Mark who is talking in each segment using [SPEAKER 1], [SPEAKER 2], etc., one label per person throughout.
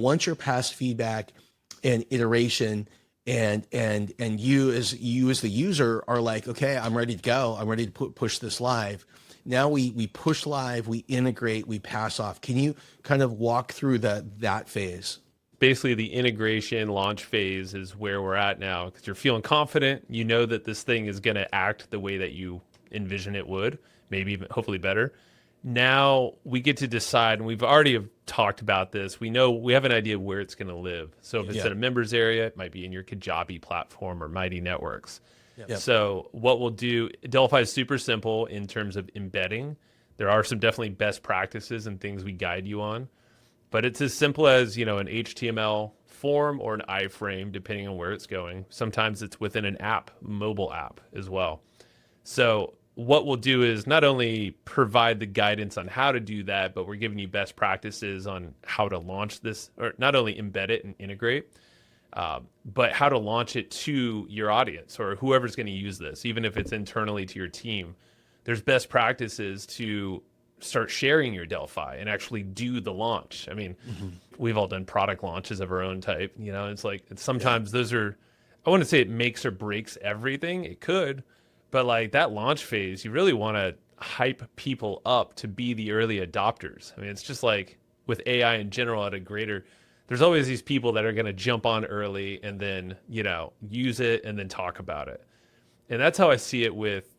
[SPEAKER 1] Once you're past feedback and iteration, and you as the user are like, okay, I'm ready to go. I'm ready to push this live. Now we push live, we integrate, we pass off. Can you kind of walk through that phase?
[SPEAKER 2] Basically, the integration launch phase is where we're at now because you're feeling confident. You know that this thing is going to act the way that you envision it would, maybe even hopefully better. Now we get to decide, and we've already have talked about this. We know we have an idea of where it's going to live. So if it's
[SPEAKER 1] Yeah.
[SPEAKER 2] in a members area, it might be in your Kajabi platform or Mighty Networks.
[SPEAKER 1] Yeah.
[SPEAKER 2] So what we'll do, Delphi is super simple in terms of embedding. There are some definitely best practices and things we guide you on, but it's as simple as, an HTML form or an iframe, depending on where it's going. Sometimes it's within an app, mobile app as well. So what we'll do is not only provide the guidance on how to do that, but we're giving you best practices on how to launch this, or not only embed it and integrate, but how to launch it to your audience or whoever's going to use this, even if it's internally to your team. There's best practices to start sharing your Delphi and actually do the launch. I mean, we've all done product launches of our own type. It's like sometimes those are, I wouldn't say it makes or breaks everything. It could, but like that launch phase, you really want to hype people up to be the early adopters. I mean, it's just like with AI in general at a greater, there's always these people that are going to jump on early and then, use it and then talk about it. And that's how I see it with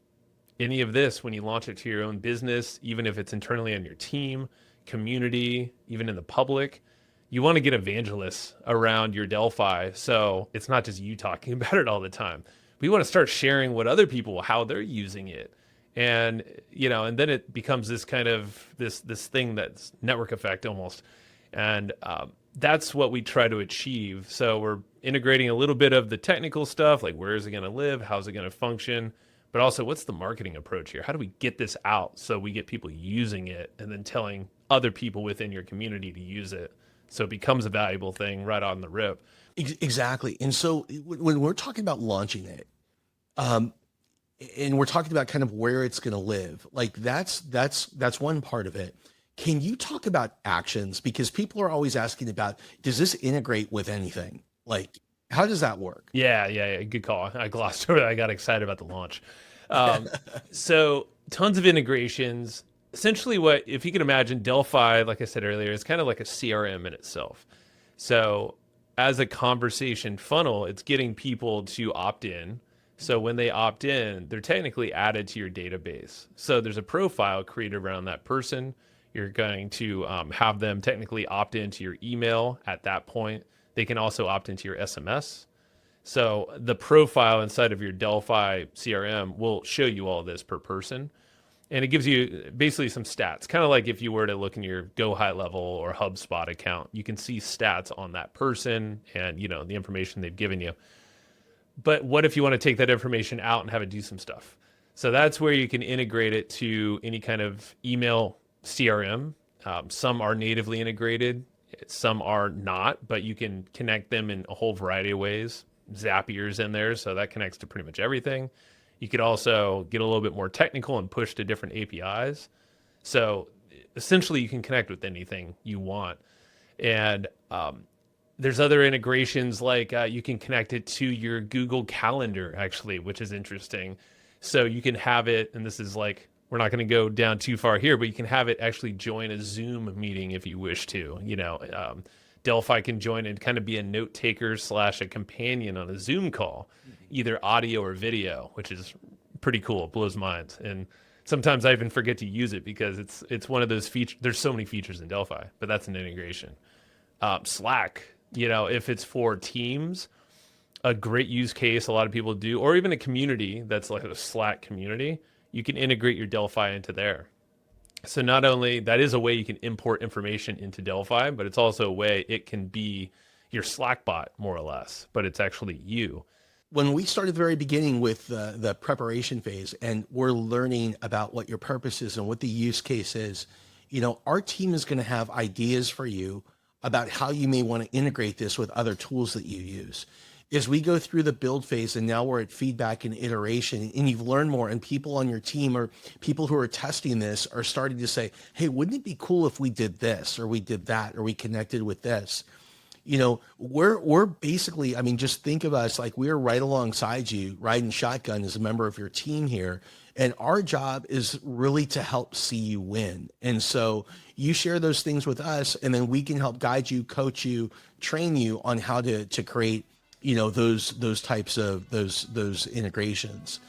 [SPEAKER 2] any of this when you launch it to your own business, even if it's internally on your team, community, even in the public. You want to get evangelists around your Delphi. So it's not just you talking about it all the time. We want to start sharing what other people, how they're using it. And, and then it becomes this kind of this thing that's network effect almost. And that's what we try to achieve. So we're integrating a little bit of the technical stuff, like where is it going to live? How's it going to function? But also, what's the marketing approach here? How do we get this out so we get people using it and then telling other people within your community to use it so it becomes a valuable thing right on the rip?
[SPEAKER 1] Exactly. And so when we're talking about launching it, and we're talking about kind of where it's going to live, like that's one part of it. Can you talk about actions? Because people are always asking about, does this integrate with anything? Like, how does that work?
[SPEAKER 2] Yeah. Good call. I glossed over that. I got excited about the launch. So tons of integrations. Essentially if you can imagine Delphi, like I said earlier, is kind of like a CRM in itself. So as a conversation funnel, it's getting people to opt in. So when they opt in, they're technically added to your database. So there's a profile created around that person. You're going to have them technically opt into your email at that point. They can also opt into your SMS. So the profile inside of your Delphi CRM will show you all this per person. And it gives you basically some stats, kind of like if you were to look in your Go High Level or HubSpot account, you can see stats on that person and, the information they've given you. But what if you want to take that information out and have it do some stuff? So that's where you can integrate it to any kind of email CRM. Some are natively integrated, some are not, but you can connect them in a whole variety of ways. Zapier's in there, so that connects to pretty much everything. You could also get a little bit more technical and push to different APIs. So essentially, you can connect with anything you want. And there's other integrations like you can connect it to your Google Calendar, actually, which is interesting. So you can have it, and this is like, we're not going to go down too far here, but you can have it actually join a Zoom meeting if you wish to. Delphi can join and kind of be a note taker / a companion on a Zoom call, either audio or video, which is pretty cool. It blows minds. And sometimes I even forget to use it because it's one of those features. There's so many features in Delphi, but that's an integration. Slack, if it's for teams, a great use case a lot of people do, or even a community that's like a Slack community, you can integrate your Delphi into there. So not only that is a way you can import information into Delphi, but it's also a way it can be your Slack bot more or less, but it's actually you.
[SPEAKER 1] When we started at the very beginning with the preparation phase and we're learning about what your purpose is and what the use case is, our team is going to have ideas for you about how you may want to integrate this with other tools that you use. As we go through the build phase and now we're at feedback and iteration and you've learned more and people on your team or people who are testing this are starting to say, hey, wouldn't it be cool if we did this or we did that or we connected with this? we're basically, I mean, just think of us like we're right alongside you, riding shotgun as a member of your team here. And our job is really to help see you win. And so you share those things with us, and then we can help guide you, coach you, train you on how to create, those types of those integrations.